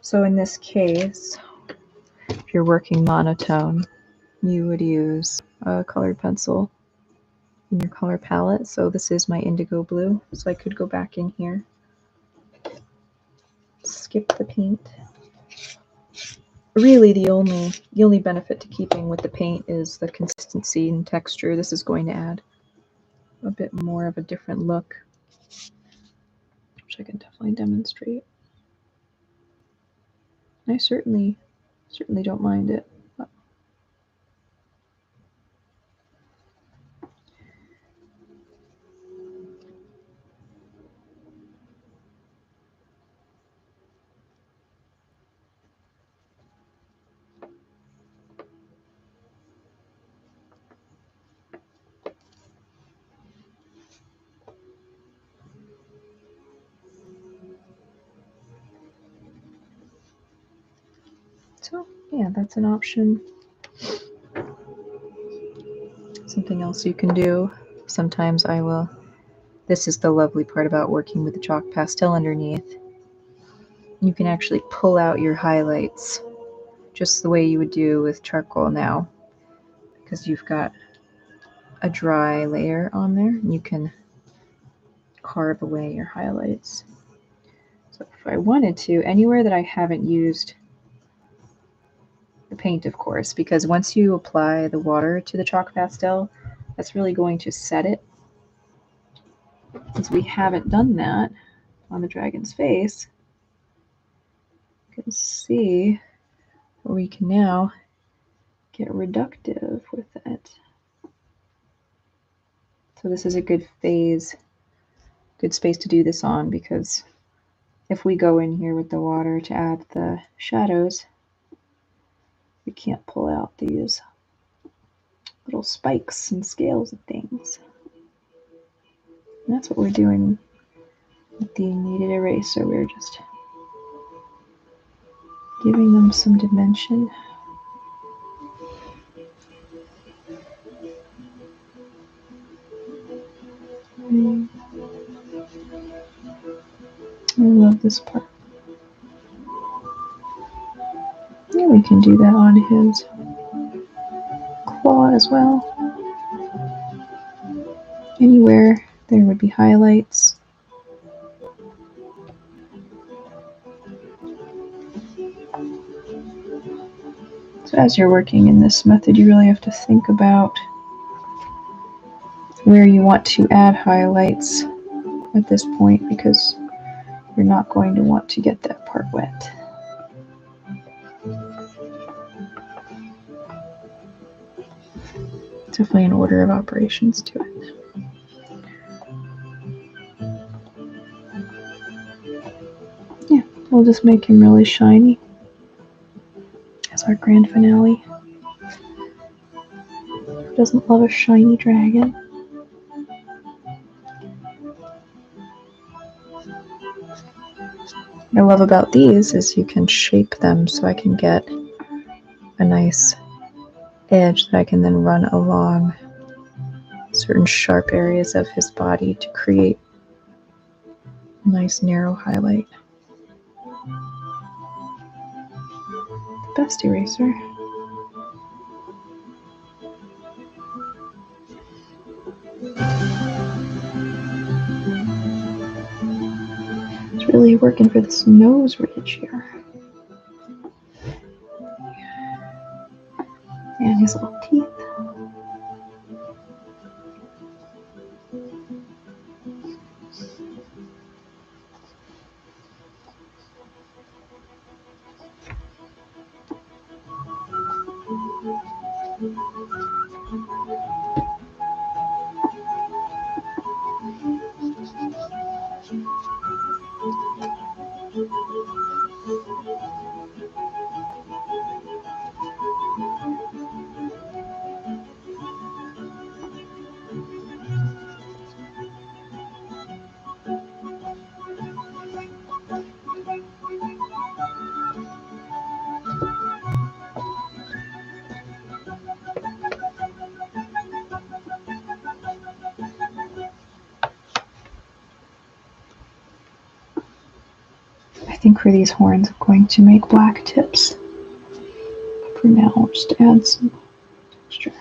So in this case, if you're working monotone, you would use a colored pencil in your color palette. So this is my indigo blue, so I could go back in here, skip the paint. Really the only benefit to keeping with the paint is the consistency and texture. This is going to add a bit more of a different look, which I can definitely demonstrate. I certainly don't mind it. But so yeah, that's an option. Something else you can do, sometimes I will, this is the lovely part about working with the chalk pastel underneath, you can actually pull out your highlights just the way you would do with charcoal now, because you've got a dry layer on there, and you can carve away your highlights. So if I wanted to, anywhere that I haven't used the paint, of course, because once you apply the water to the chalk pastel, that's really going to set it. Since we haven't done that on the dragon's face, you can see we can now get reductive with it. So this is a good phase, good space to do this on, because if we go in here with the water to add the shadows, we can't pull out these little spikes and scales and things. And that's what we're doing with the kneaded eraser. We're just giving them some dimension. I love this part. Yeah, we can do that on his claw as well. Anywhere there would be highlights. So as you're working in this method, you really have to think about where you want to add highlights at this point, because you're not going to want to get that part wet. Definitely an order of operations to it. Yeah, we'll just make him really shiny as our grand finale. Who doesn't love a shiny dragon? What I love about these is you can shape them, so I can get a nice edge that I can then run along certain sharp areas of his body to create Nice narrow highlight. The best eraser. It's really working for this nose ridge here. And his little teeth. I think for these horns, I'm going to make black tips. For now, I'll just add some texture.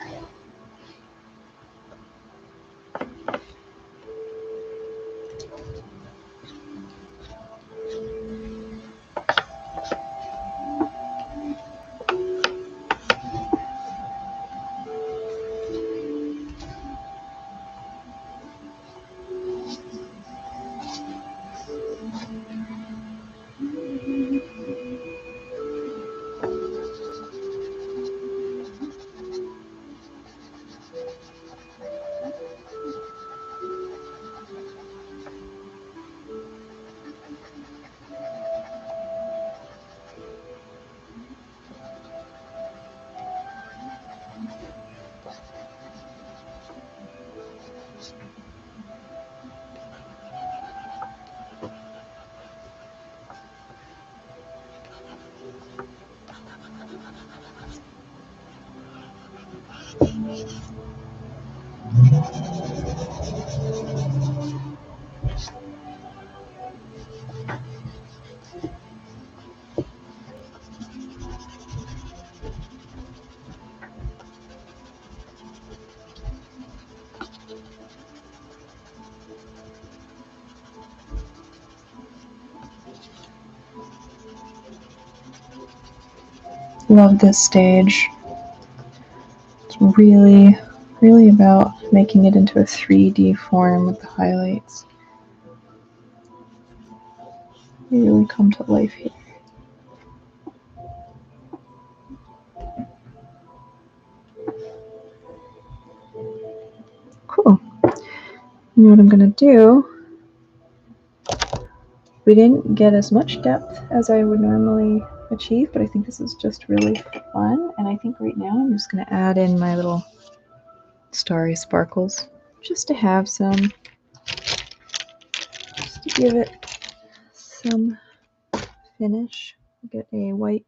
Love this stage. It's really, really about making it into a 3D form with the highlights. They really come to life here. Cool. You know what I'm gonna do? We didn't get as much depth as I would normally achieve, but I think this is just really fun. And I think right now I'm just gonna add in my little starry sparkles just to have some, just to give it some finish. Get a white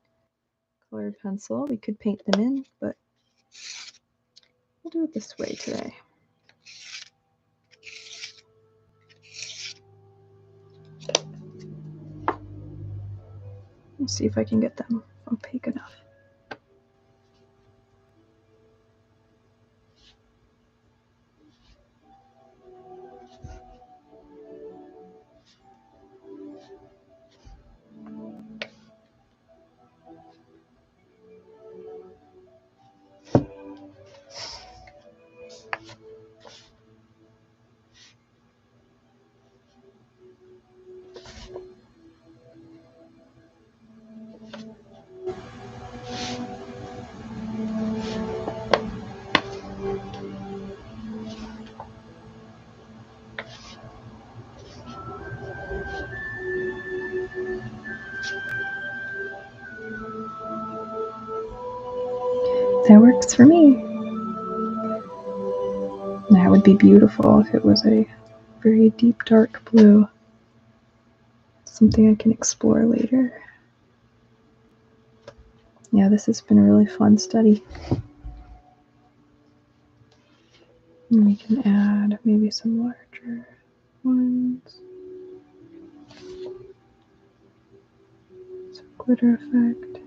colored pencil. We could paint them in, but we'll do it this way today. We'll see if I can get them opaque enough. That works for me. That would be beautiful if it was a very deep dark blue. Something I can explore later. Yeah, this has been a really fun study. And we can add maybe some larger ones. glitter effect.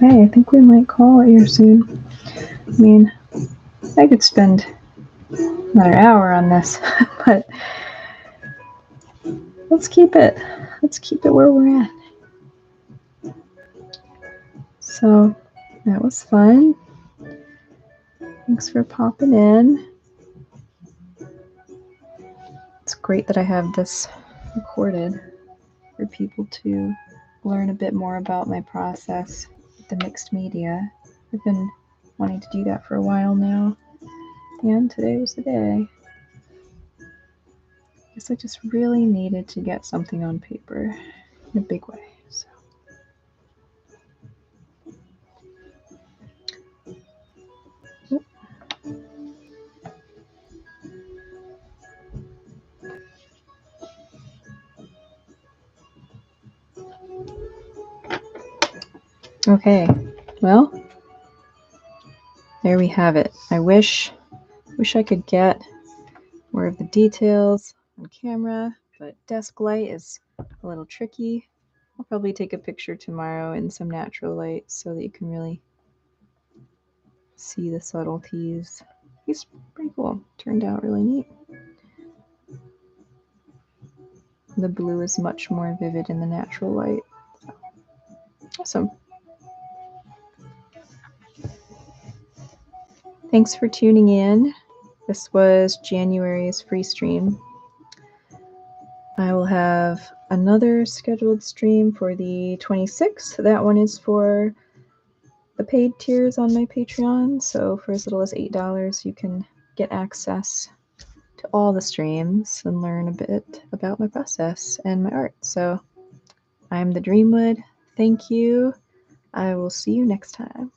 Okay, I think we might call it here soon. I mean, I could spend another hour on this, but let's keep it where we're at. So that was fun. Thanks for popping in. It's great that I have this recorded for people to learn a bit more about my process with the mixed media. I've been wanting to do that for a while now, and today was the day. I guess I just really needed to get something on paper in a big way. So. Okay, well, there we have it. I wish I could get more of the details on camera, but desk light is a little tricky. I'll probably take a picture tomorrow in some natural light so that you can really see the subtleties. It's pretty cool. Turned out really neat. The blue is much more vivid in the natural light. Awesome. Thanks for tuning in. This was January's free stream. I will have another scheduled stream for the 26th. That one is for the paid tiers on my Patreon. So for as little as $8, you can get access to all the streams and learn a bit about my process and my art. So I'm the Dreamwood. Thank you. I will see you next time.